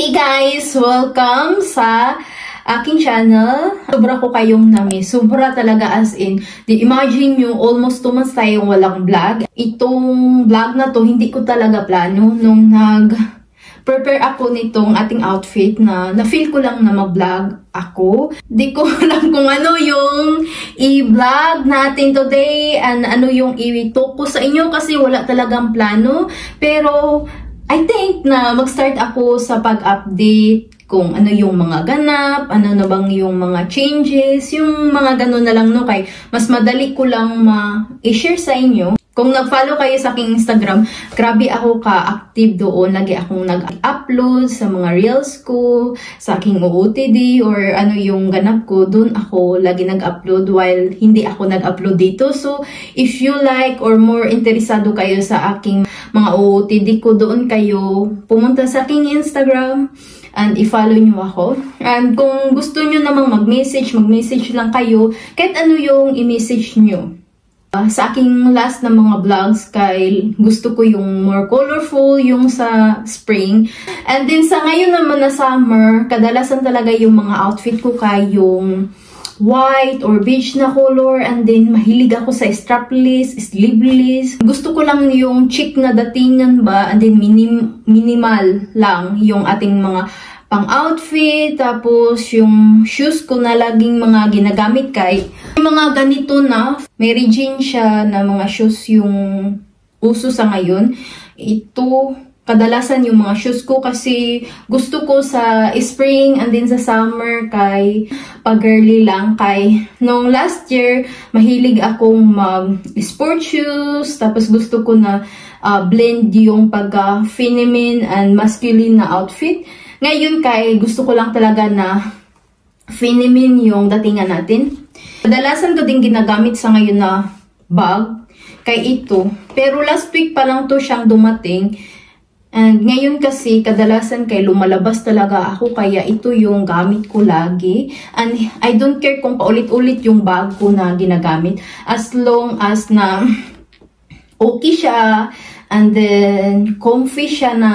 Hey guys! Welcome sa aking channel. Sobra ko kayong namiss. Sobra talaga as in. Imagine nyo, almost 2 months tayong walang vlog. Itong vlog na to, hindi ko talaga plano. Nung nag-prepare ako nitong ating outfit na-feel ko lang na mag-vlog ako. Di ko alam kung ano yung i-vlog natin today and ano yung i-talk ko sa inyo kasi wala talagang plano. Pero I think na mag-start ako sa pag-update kung ano yung mga ganap, ano na bang yung mga changes, yung mga ganun na lang no, kay mas madali ko lang ma-share sa inyo. Kung nag-follow kayo sa aking Instagram, grabe ako ka-active doon. Lagi akong nag-upload sa mga reels ko, sa aking OOTD, or ano yung ganap ko. Doon ako lagi nag-upload while hindi ako nag-upload dito. So, if you like or more interesado kayo sa aking mga OOTD ko, doon kayo pumunta sa aking Instagram and i-follow nyo ako. And kung gusto nyo namang mag-message lang kayo. Kahit ano yung i-message nyo. Sa aking last na mga vlogs kay gusto ko yung more colorful, yung sa spring. And then sa ngayon naman na summer, kadalasan talaga yung mga outfit ko kay yung white or beige na color. And then mahilig ako sa strapless, sleeveless. Gusto ko lang yung chic na datingan ba. And then minimal lang yung ating mga pang-outfit, tapos yung shoes ko na laging mga ginagamit kay yung mga ganito na Mary Jane siya na mga shoes yung uso sa ngayon. Ito, kadalasan yung mga shoes ko kasi gusto ko sa spring and then sa summer kay pag-girly lang. Kay nung last year, mahilig akong mag-sport shoes, tapos gusto ko na blend yung pagka-feminine and masculine na outfit. Ngayon kay gusto ko lang talaga na feminine yung datingan natin. Kadalasan ko din ginagamit sa ngayon na bag kay ito. Pero last week pa lang to siyang dumating. And ngayon kasi kadalasan kay lumalabas talaga ako kaya ito yung gamit ko lagi. And I don't care kung paulit-ulit yung bag ko na ginagamit. As long as na okay siya and then comfy siya na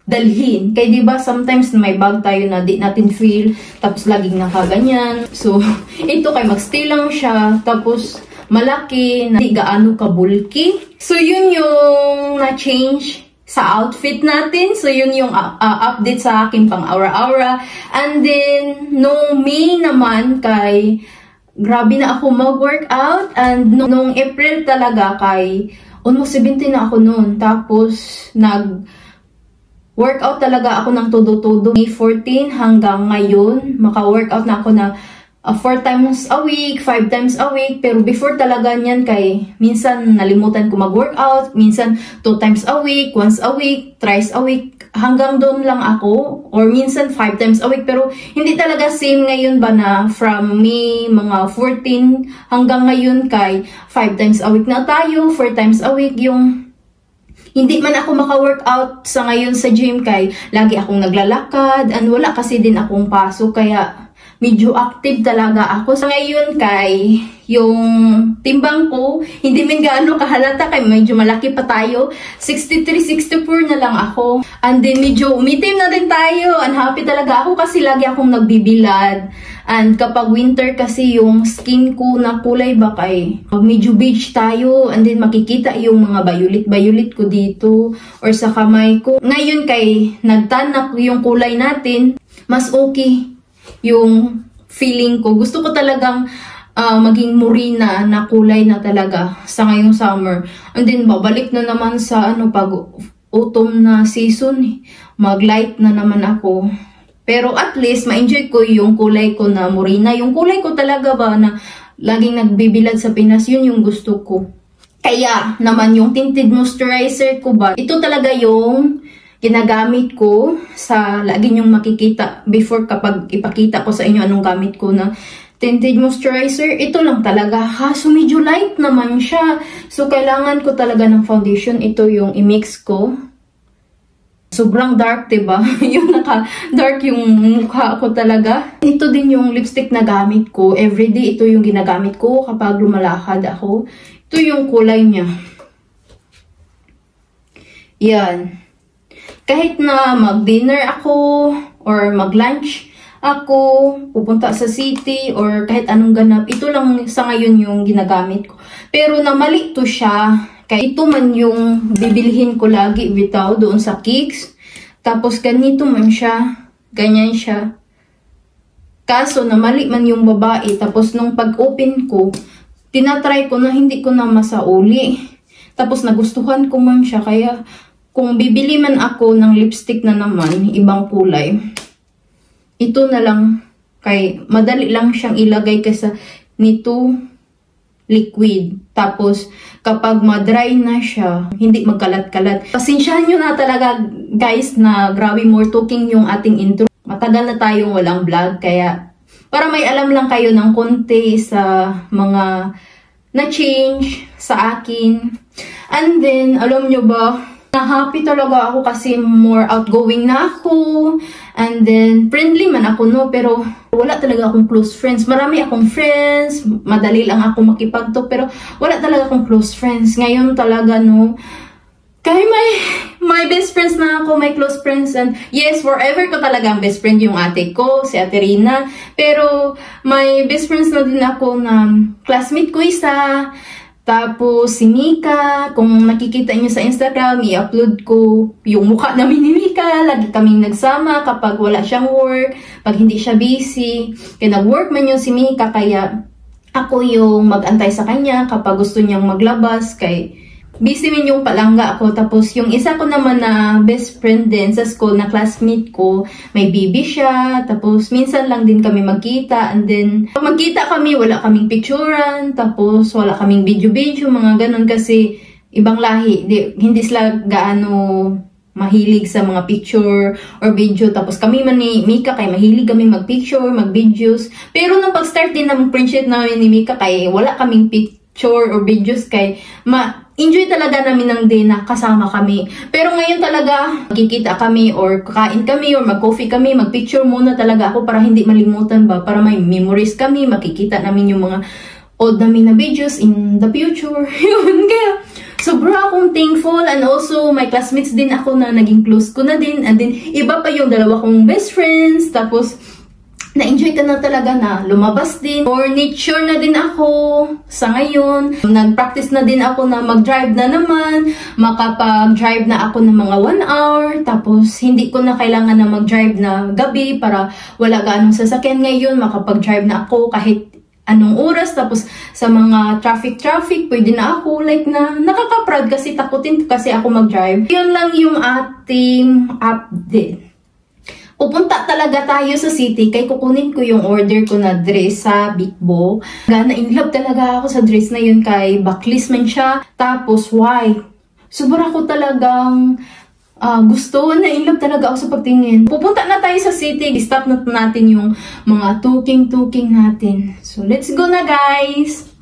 dalhin. Kaya diba sometimes may bag tayo na di natin feel, tapos laging nakaganyan. So, ito kay magstay lang siya, tapos malaki, na di gaano ka-bulky. So, yun yung na-change sa outfit natin. So, yun yung update sa akin pang aura-aura. And then, nung May naman kay grabe na ako mag-workout. And nung April talaga kay almost 17 na ako noon. Tapos, workout talaga ako ng todo-todo. May 14 hanggang ngayon, maka-workout na ako na 4 times a week, 5 times a week. Pero before talaga niyan kay minsan nalimutan ko mag-workout, minsan 2 times a week, once a week, thrice a week. Hanggang doon lang ako. Or minsan 5 times a week. Pero hindi talaga same ngayon ba na from May mga 14 hanggang ngayon kay 5 times a week na tayo, 4 times a week yung hindi man ako maka-workout sa ngayon sa gym kay lagi akong naglalakad and wala kasi din akong pasok kaya medyo active talaga ako. Sa ngayon kay yung timbang ko hindi man gaano kahalata kay medyo malaki pa tayo. 63, 64 na lang ako. And then medyo umitim na din tayo. Unhappy talaga ako kasi lagi akong nagbibilad. And kapag winter kasi yung skin ko na kulay ba kay medyo beige tayo and then makikita yung mga violet ko dito or sa kamay ko. Ngayon kay nagtanak yung kulay natin, mas okay yung feeling ko. Gusto ko talagang maging morena na kulay na talaga sa ngayong summer. And then babalik na naman sa pag autumn na season, mag-light na naman ako. Pero at least, ma-enjoy ko yung kulay ko na morena. Yung kulay ko talaga ba na laging nagbibilad sa Pinas, yun yung gusto ko. Kaya naman yung tinted moisturizer ko ba, ito talaga yung ginagamit ko sa lagi nyong makikita before kapag ipakita ko sa inyo anong gamit ko na tinted moisturizer. Ito lang talaga. So medyo light naman siya. So kailangan ko talaga ng foundation. Ito yung i-mix ko. Sobrang dark, diba? Yung naka-dark yung mukha ko talaga. Ito din yung lipstick na gamit ko. Everyday, ito yung ginagamit ko kapag lumalakad ako. Ito yung kulay niya. Yan. Kahit na mag-dinner ako or mag-lunch ako, pupunta sa city or kahit anong ganap, ito lang sa ngayon yung ginagamit ko. Pero namali to siya. Kaya ito man yung bibilihin ko lagi bitaw doon sa Kicks. Tapos ganito man siya. Ganyan siya. Kaso namali man yung babae. Tapos nung pag-open ko, tinatry ko na hindi ko na masauli. Tapos nagustuhan ko man siya. Kaya kung bibili man ako ng lipstick na naman, ibang kulay, ito na lang, kay madali lang siyang ilagay kaysa nito liquid. Tapos kapag ma-dry na siya, hindi magkalat-kalat. Pasensyahan nyo na talaga guys na grabe more talking yung ating intro. Matagal na tayong walang vlog, kaya para may alam lang kayo ng konti sa mga na-change sa akin. And then, alam nyo ba, na-happy talaga ako kasi more outgoing na ako. And then, friendly man ako, no? Pero wala talaga akong close friends. Marami akong friends. Madali lang ako makipagto. Pero wala talaga akong close friends. Ngayon talaga, no? Kaya may best friends na ako, may close friends. And yes, forever ko talaga ang best friend yung ate ko, si Ate Rina. Pero may best friends na din ako na classmate ko isa. Tapos, si Mika, kung nakikita niyo sa Instagram, i-upload ko yung mukha namin ni Mika. Lagi kaming nagsama kapag wala siyang work, pag hindi siya busy. Kaya nag-work man yun si Mika, kaya ako yung mag-antay sa kanya kapag gusto niyang maglabas. Kay busy min yung palangga ako. Tapos, yung isa ko naman na best friend din sa school na classmate ko, may baby siya. Tapos, minsan lang din kami magkita. And then, pag magkita kami, wala kaming picturean. Tapos, wala kaming video-video, mga ganun. Kasi, ibang lahi. Hindi sila gaano mahilig sa mga picture or video. Tapos, kami man ni Mika, kay mahilig kami mag-picture, mag-videos. Pero, nung pag-start din ng friendship namin ni Mika, kay wala kaming picture or videos, kay enjoy talaga namin ng day na kasama kami. Pero ngayon talaga, magkikita kami or kakain kami or mag-coffee kami, mag-picture muna talaga ako para hindi malimutan ba, para may memories kami, makikita namin yung mga old namin na videos in the future. Yun, kaya sobra akong thankful. And also, my classmates din ako na naging close ko na din. And then, iba pa yung dalawa kong best friends. Tapos, na-enjoy ka na talaga na lumabas din. For nature na din ako sa ngayon. Nag-practice na din ako na mag-drive na naman. Makapag-drive na ako ng mga 1 hour. Tapos, hindi ko na kailangan na mag-drive na gabi para wala gaanong sasakyan ngayon. Makapag-drive na ako kahit anong oras. Tapos, sa mga traffic, pwede na ako. Like na, nakaka-proud kasi takutin kasi ako mag-drive. Yun lang yung ating update. Pupunta talaga tayo sa city kay kukunin ko yung order ko na dress sa Bigbo. Na in love talaga ako sa dress na yun kay backlist man siya. Tapos white. Sobra ko talagang gusto na in love talaga ako sa pagtingin. Pupunta na tayo sa city. Stop na natin yung mga tuking natin. So let's go na guys!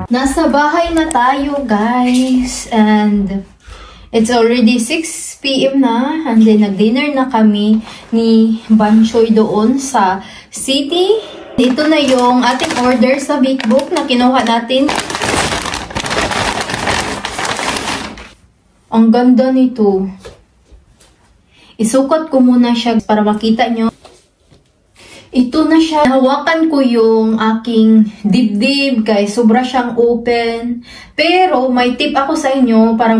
Nasa bahay na tayo, guys. And it's already 6 PM na. And then, nag-dinner na kami ni Banchoy doon sa city. Ito na yung ating order sa Bakebook na kinuha natin. Ang ganda nito. Isukat ko muna siya para makita nyo. Ito na siya. Hawakan ko yung aking dibdib, guys. Sobra siyang open. Pero may tip ako sa inyo para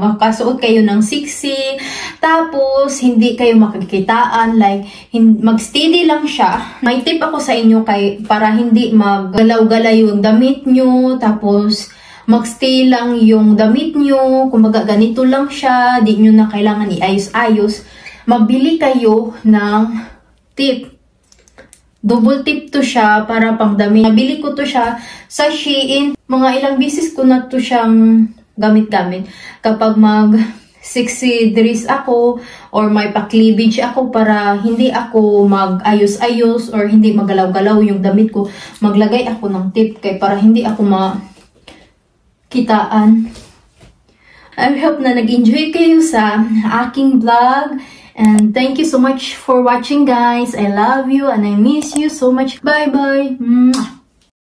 makasuot kayo ng sexy. Tapos, hindi kayo makikitaan. Like, mag-steady lang siya. May tip ako sa inyo para hindi maggalaw-galaw yung damit nyo. Tapos, mag-stay lang yung damit nyo. Kumbaga, ganito lang siya. Di nyo na kailangan iayos-ayos. Mabili kayo ng tip. Double tip to siya para pangdami. Nabili ko to siya sa Shein. Mga ilang beses ko na to siyang gamit-gamit. Kapag sexy dress ako or may pa-cleavage ako para hindi ako mag-ayos-ayos or hindi magalaw-galaw yung damit ko, maglagay ako ng tip para hindi ako makitaan. I hope na nag-enjoy kayo sa aking vlog. And thank you so much for watching, guys. I love you and I miss you so much. Bye-bye.